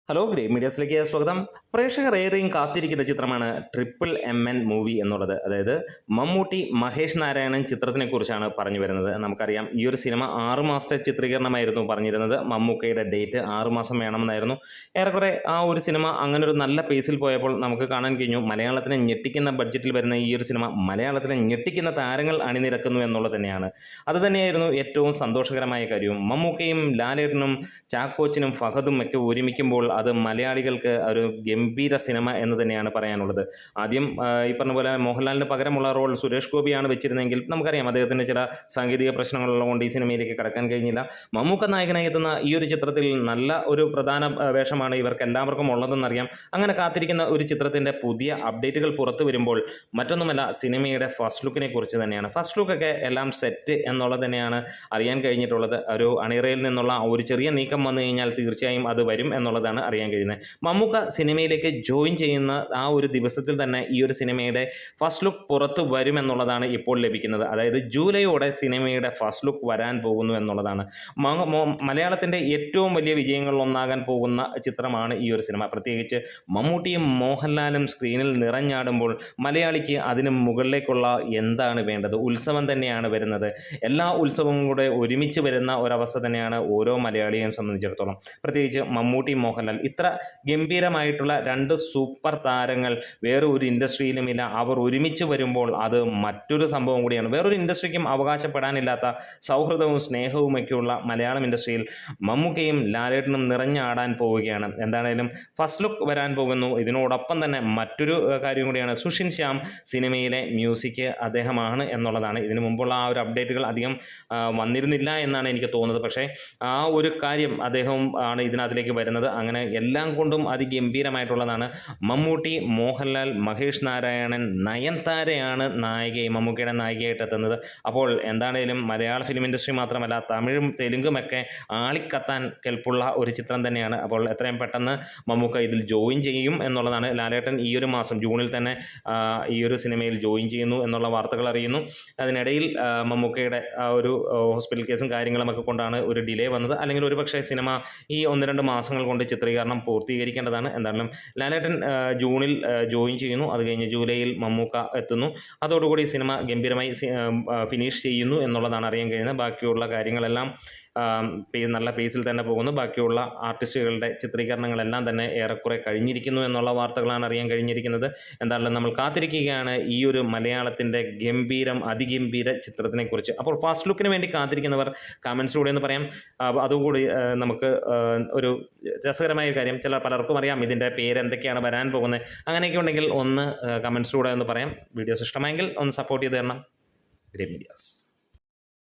Hello great മീഡിയാസിലേക്ക് സ്വാഗതം. പ്രേക്ഷകർ ഏറെയും കാത്തിരിക്കുന്ന ചിത്രമാണ് ട്രിപ്പിൾ MN മൂവി എന്നുള്ളത്. അതായത് മമ്മൂട്ടി, മഹേഷ് നാരായണൻ ചിത്രത്തിനെ കുറിച്ചാണ് പറഞ്ഞു വരുന്നത്. നമുക്കറിയാം, ഈ ഒരു സിനിമ 6 മാസത്തെ ചിത്രീകരണമായിരുന്നു പറഞ്ഞിരുന്നത്. മമ്മൂക്കയുടെ ഡേറ്റ് 6 മാസം വേണമെന്നായിരുന്നു. ഏറെക്കുറെ ആ ഒരു സിനിമ അങ്ങനെ ഒരു നല്ല പേസിൽ പോയപ്പോൾ നമുക്ക് കാണാൻ കഴിഞ്ഞു, മലയാളത്തിനെ ഞെട്ടിക്കുന്ന ബഡ്ജറ്റിൽ വരുന്ന ഈ ഒരു സിനിമ മലയാളത്തിലെ ഞെട്ടിക്കുന്ന താരങ്ങൾ അണിനിരക്കുന്നു എന്നുള്ളത് തന്നെയാണ്. അതുതന്നെയായിരുന്നു ഏറ്റവും സന്തോഷകരമായ കാര്യവും. മമ്മൂക്കയും ലാലേട്ടനും ചാക്കോച്ചനും ഫഹദും ഒക്കെ ഒരുമിക്കുമ്പോൾ അത് മലയാളികൾക്ക് ഒരു ഗംഭീര സിനിമ എന്ന് തന്നെയാണ് പറയാനുള്ളത്. ആദ്യം ഈ പറഞ്ഞ പോലെ മോഹൻലാലിന് പകരമുള്ള റോൾ സുരേഷ് ഗോപിയാണ് വെച്ചിരുന്നെങ്കിൽ നമുക്കറിയാം അദ്ദേഹത്തിന് ചില സാങ്കേതിക പ്രശ്നങ്ങളുള്ളതുകൊണ്ട് ഈ സിനിമയിലേക്ക് കടക്കാൻ കഴിഞ്ഞില്ല. മമ്മൂക്ക നായകനായി എത്തുന്ന ഈ ഒരു ചിത്രത്തിൽ നല്ല ഒരു പ്രധാന വേഷമാണ് ഇവർക്ക് എല്ലാവർക്കും ഉള്ളതെന്നറിയാം. അങ്ങനെ കാത്തിരിക്കുന്ന ഒരു ചിത്രത്തിൻ്റെ പുതിയ അപ്ഡേറ്റുകൾ പുറത്തു വരുമ്പോൾ മറ്റൊന്നുമല്ല, സിനിമയുടെ ഫസ്റ്റ് ലുക്കിനെ കുറിച്ച് തന്നെയാണ്. ഫസ്റ്റ് ലുക്കൊക്കെ എല്ലാം സെറ്റ് എന്നുള്ളത് തന്നെയാണ് അറിയാൻ കഴിഞ്ഞിട്ടുള്ളത്. ഒരു അണിയറയിൽ നിന്നുള്ള ഒരു ചെറിയ നീക്കം വന്നു കഴിഞ്ഞാൽ തീർച്ചയായും അത് വരും എന്നുള്ളതാണ് അറിയാൻ കഴിയുന്നത്. മമ്മൂക്ക സിനിമയിലേക്ക് ജോയിൻ ചെയ്യുന്ന ആ ഒരു ദിവസത്തിൽ തന്നെ ഈ ഒരു സിനിമയുടെ ഫസ്റ്റ് ലുക്ക് പുറത്തു വരുമെന്നുള്ളതാണ് ഇപ്പോൾ ലഭിക്കുന്നത്. അതായത് ജൂലൈയോടെ സിനിമയുടെ ഫസ്റ്റ് ലുക്ക് വരാൻ പോകുന്നു എന്നുള്ളതാണ്. മലയാളത്തിൻ്റെ ഏറ്റവും വലിയ വിജയങ്ങളിലൊന്നാകാൻ പോകുന്ന ചിത്രമാണ് ഈ ഒരു സിനിമ. പ്രത്യേകിച്ച് മമ്മൂട്ടിയും മോഹൻലാലും സ്ക്രീനിൽ നിറഞ്ഞാടുമ്പോൾ മലയാളിക്ക് അതിന് മുകളിലേക്കുള്ള എന്താണ് വേണ്ടത്? ഉത്സവം തന്നെയാണ് വരുന്നത്. എല്ലാ ഉത്സവവും കൂടെ ഒരുമിച്ച് വരുന്ന ഒരവസ്ഥ തന്നെയാണ് ഓരോ മലയാളിയെയും സംബന്ധിച്ചിടത്തോളം. പ്രത്യേകിച്ച് മമ്മൂട്ടി, മോഹൻലാൽ ഇത്ര ഗംഭീരമായിട്ടുള്ള രണ്ട് സൂപ്പർ താരങ്ങൾ വേറെ ഒരു ഇൻഡസ്ട്രിയിലുമില്ല. അവർ ഒരുമിച്ച് വരുമ്പോൾ അത് മറ്റൊരു സംഭവം കൂടിയാണ്. വേറൊരു ഇൻഡസ്ട്രിക്കും അവകാശപ്പെടാനില്ലാത്ത സൗഹൃദവും സ്നേഹവുമൊക്കെയുള്ള മലയാളം ഇൻഡസ്ട്രിയിൽ മമ്മൂക്കയും ലാലേട്ടനും നിറഞ്ഞാടാൻ പോവുകയാണ്. എന്താണേലും ഫസ്റ്റ് ലുക്ക് വരാൻ പോകുന്നു. ഇതിനോടൊപ്പം തന്നെ മറ്റൊരു കാര്യം കൂടിയാണ്, സുഷിൻ ശ്യാം സിനിമയിലെ മ്യൂസിക് അദ്ദേഹമാണ് എന്നുള്ളതാണ്. ഇതിനു മുമ്പുള്ള ആ ഒരു അപ്ഡേറ്റുകൾ അധികം വന്നിരുന്നില്ല എന്നാണ് എനിക്ക് തോന്നുന്നത്. പക്ഷേ ആ ഒരു കാര്യം അദ്ദേഹവും ആണ് ഇതിനകത്തിലേക്ക് വരുന്നത്. അങ്ങനെ എല്ലാം കൊണ്ടും അതിഗംഭീരമായിട്ടുള്ളതാണ്. മമ്മൂട്ടി, മോഹൻലാൽ, മഹേഷ് നാരായണൻ, നയൻതാരയാണ് നായികയും മമ്മൂക്കയുടെ നായികയായിട്ട് എത്തുന്നത്. അപ്പോൾ എന്താണേലും മലയാള ഫിലിം ഇൻഡസ്ട്രി മാത്രമല്ല, തമിഴും തെലുങ്കുമൊക്കെ ആളിക്കത്താൻ കെൽപ്പുള്ള ഒരു ചിത്രം തന്നെയാണ്. അപ്പോൾ എത്രയും പെട്ടെന്ന് മമ്മൂക്ക ഇതിൽ ജോയിൻ ചെയ്യും എന്നുള്ളതാണ്. ലാലേട്ടൻ ഈ ഒരു മാസം ജൂണിൽ തന്നെ ഈ ഒരു സിനിമയിൽ ജോയിൻ ചെയ്യുന്നു എന്നുള്ള വാർത്തകൾ അറിയുന്നു. അതിനിടയിൽ മമ്മൂക്കയുടെ ആ ഒരു ഹോസ്പിറ്റൽ കേസും കാര്യങ്ങളുമൊക്കെ കൊണ്ടാണ് ഒരു ഡിലേ വന്നത്. അല്ലെങ്കിൽ ഒരുപക്ഷെ സിനിമ ഈ 1-2 മാസങ്ങൾ കൊണ്ട് ചിത്രീകരണം പൂർത്തീകരിക്കേണ്ടതാണ്. എന്തായാലും ലാലേട്ടൻ ജൂണിൽ ജോയിൻ ചെയ്യുന്നു. അത് കഴിഞ്ഞ് ജൂലൈയിൽ മമ്മൂക്ക എത്തുന്നു. അതോടുകൂടി സിനിമ ഗംഭീരമായി ഫിനിഷ് ചെയ്യുന്നു എന്നുള്ളതാണ് അറിയാൻ കഴിയുന്നത്. ബാക്കിയുള്ള കാര്യങ്ങളെല്ലാം നല്ല പേസിൽ തന്നെ പോകുന്നു. ബാക്കിയുള്ള ആർട്ടിസ്റ്റുകളുടെ ചിത്രീകരണങ്ങളെല്ലാം തന്നെ ഏറെക്കുറെ കഴിഞ്ഞിരിക്കുന്നു എന്നുള്ള വാർത്തകളാണ് അറിയാൻ കഴിഞ്ഞിരിക്കുന്നത്. എന്തായാലും നമ്മൾ കാത്തിരിക്കുകയാണ് ഈ ഒരു മലയാളത്തിൻ്റെ അതിഗംഭീര ചിത്രത്തിനെക്കുറിച്ച്. അപ്പോൾ ഫസ്റ്റ് ലുക്കിന് വേണ്ടി കാത്തിരിക്കുന്നവർ കമൻസിലൂടെ എന്ന് പറയാം. അതുകൂടി നമുക്ക് ഒരു രസകരമായ കാര്യം, പലർക്കും അറിയാം ഇതിൻ്റെ പേര് എന്തൊക്കെയാണ് വരാൻ പോകുന്നത്. അങ്ങനെയൊക്കെ ഉണ്ടെങ്കിൽ ഒന്ന് കമൻസിലൂടെ എന്ന് പറയാം. വീഡിയോസ് ഇഷ്ടമായെങ്കിൽ ഒന്ന് സപ്പോർട്ട് ചെയ്ത് തരണം. Great medias.